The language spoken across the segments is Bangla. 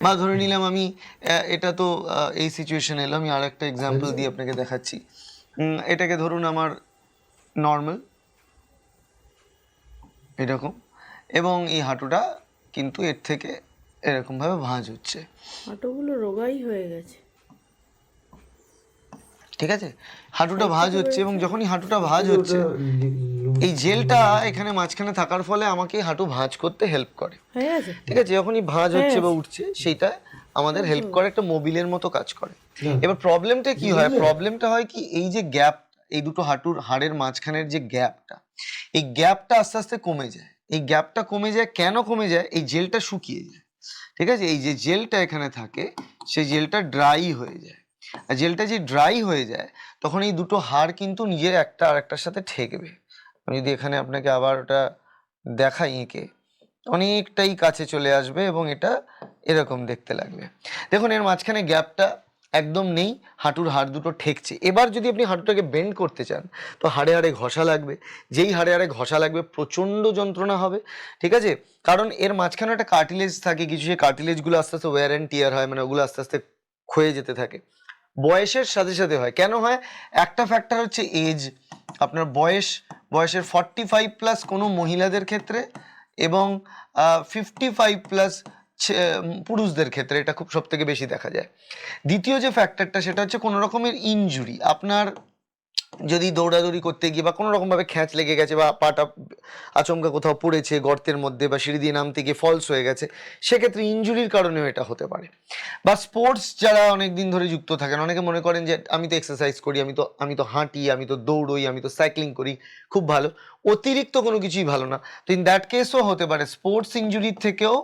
বা ধরে নিলাম আমি এটা তো এই সিচুয়েশন এলো, আমি আর একটা এক্সাম্পল দিয়ে আপনাকে দেখাচ্ছি। এটাকে ধরুন আমার নর্মাল এরকম, এবং এই হাঁটুটা কিন্তু এর থেকে এরকম ভাবে ভাঁজ হচ্ছে, হাঁটুগুলো রোগাই হয়ে গেছে। ঠিক আছে? হাঁটুটা সাইড ভাঁজ থেকে হচ্ছে, এবং বেরোচ্ছে। যখনই হাঁটুটা ভাঁজ হচ্ছে এই জেলটা এখানে মাঝখানে থাকার ফলে আমাকে হাঁটু ভাঁজ করতে হেল্প করে, হয়ে গেছে। ঠিক আছে? যখনই ভাঁজ হয়ে হচ্ছে বা গেছে। উঠছে সেইটা আমাদের হেল্প একদম। করে, একটা মোবিলের মতো কাজ করে। এবার প্রবলেমটা কি হয়? প্রবলেমটা হয় কি, এই যে গ্যাপ, এই দুটো হাঁটুর হাড়ের মাঝখানের যে গ্যাপটা, এই গ্যাপটা আস্তে আস্তে কমে যায়। এই গ্যাপটা কমে যায় কেন? কমে যায় এই জেলটা শুকিয়ে যায়, ঠিক আছে? এই যে জেলটা এখানে থাকে সেই জেলটা ড্রাই হয়ে যায়, আর জেলটা যে ড্রাই হয়ে যায় তখন এই দুটো হাড় কিন্তু নিজের একটা আরেকটার সাথে ঠেকবে। আমি যদি এখানে আপনাকে আবার ওটা দেখাই এঁকে, অনেকটাই কাছে চলে আসবে এবং এটা এরকম দেখতে লাগবে। দেখুন এর মাঝখানে গ্যাপটা একদম নেই, হাঁটুর হাড় দুটো ঠেকছে। এবার যদি আপনি হাঁটুটাকে বেন্ড করতে চান তো হাড়ে হাড়ে ঘষা লাগবে, যেই হাড়ে হাড়ে ঘষা লাগবে প্রচণ্ড যন্ত্রণা হবে, ঠিক আছে? কারণ এর মাঝখানে একটা কার্টিলেজ থাকে কিছু, সেই কার্টিলেজগুলো আস্তে আস্তে ওয়্যার অ্যান্ড টিয়ার হয়, মানে ওগুলো আস্তে আস্তে ক্ষয়ে যেতে থাকে। বয়সের সাথে সাথে হয়। কেন হয়? একটা ফ্যাক্টর হচ্ছে এজ, আপনার বয়সের 45+ কোনো মহিলাদের ক্ষেত্রে, এবং 55+ পুরুষদের ক্ষেত্রে এটা খুব সব থেকে বেশি দেখা যায়। দ্বিতীয় যে ফ্যাক্টরটা সেটা হচ্ছে কোনো রকমের ইনজুরি, আপনার যদি দৌড়াদৌড়ি করতে গিয়ে বা কোনো রকম ভাবে খ্যাঁচ লেগে গেছে, বা পাটা আচমকা কোথাও পড়েছে গর্তের মধ্যে, বা সিঁড়ি দিয়ে নামতে গিয়ে ফলস হয়ে গেছে, সেক্ষেত্রে ইনজুরির কারণেও এটা হতে পারে। বা স্পোর্টস যারা অনেক দিন ধরে যুক্ত থাকেন, অনেকে মনে করেন যে আমি তো এক্সারসাইজ করি, আমি তো হাঁটি, আমি তো দৌড়ই, আমি তো সাইক্লিং করি, খুব ভালো, অতিরিক্ত কোনো কিছুই ভালো না। তো ইন দ্যাট কেসও হতে পারে স্পোর্টস ইনজুরির থেকেও,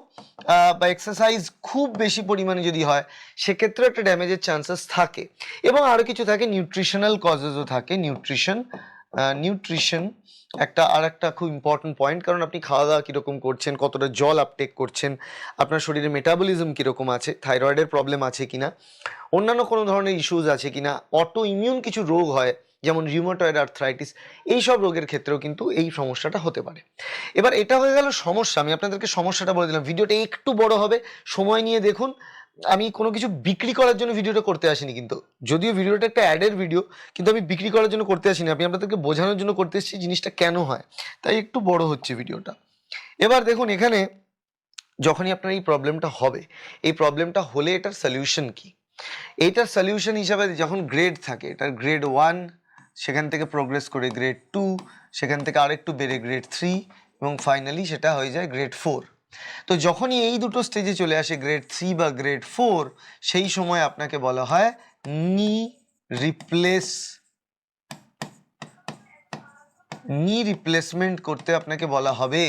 বা এক্সারসাইজ খুব বেশি পরিমাণে যদি হয় সেক্ষেত্রে একটা ড্যামেজের চান্সেস থাকে। এবং আরো কিছু থাকে, নিউট্রিশনাল কজেসও থাকে। নিউট্রিশন একটা আর একটা খুব ইম্পর্টেন্ট পয়েন্ট, কারণ আপনি খাওয়া দাওয়া কিরকম করছেন, কতটা জল আপটেক করছেন, আপনার শরীরে মেটাবলিজম কিরকম আছে, থাইরয়েডের প্রবলেম আছে কিনা, অন্যান্য কোনো ধরনের ইস্যুজ আছে কিনা, অটো ইমিউন কিছু রোগ হয় যেমন রিউমাটয়েড আর্থ্রাইটিস, এইসব রোগের ক্ষেত্রেও কিন্তু এই সমস্যাটা হতে পারে। এবার এটা হয়ে গেল সমস্যা, আমি আপনাদেরকে সমস্যাটা বলে দিলাম। ভিডিওটা একটু বড় হবে, সময় নিয়ে দেখুন। আমি কোনো কিছু বিক্রি করার জন্য ভিডিওটা করতে আসিনি, কিন্তু যদিও ভিডিওটা একটা অ্যাডের ভিডিও, কিন্তু আমি বিক্রি করার জন্য করতে আসিনি, আমি আপনাদেরকে বোঝানোর জন্য করতে এসেছি জিনিসটা কেন হয়, তাই একটু বড় হচ্ছে ভিডিওটা। এবার দেখুন এখানে যখনই আপনার এই প্রবলেমটা হবে, এই প্রবলেমটা হলে এটার সলিউশন কি? এইটার সলিউশন হিসাবে যখন গ্রেড থাকে, এটার গ্রেড 1, সেখান থেকে প্রোগ্রেস করে গ্রেড 2, সেখান থেকে আরেকটু বেড়ে গ্রেড 3, এবং ফাইনালি সেটা হয়ে যায় গ্রেড 4। তো যখনই এই দুটো স্টেজে চলে আসে, গ্রেড 3 বা গ্রেড 4, সেই সময় আপনাকে বলা হয় নি রিপ্লেস নি রিপ্লেসমেন্ট করতে আপনাকে বলা হবে।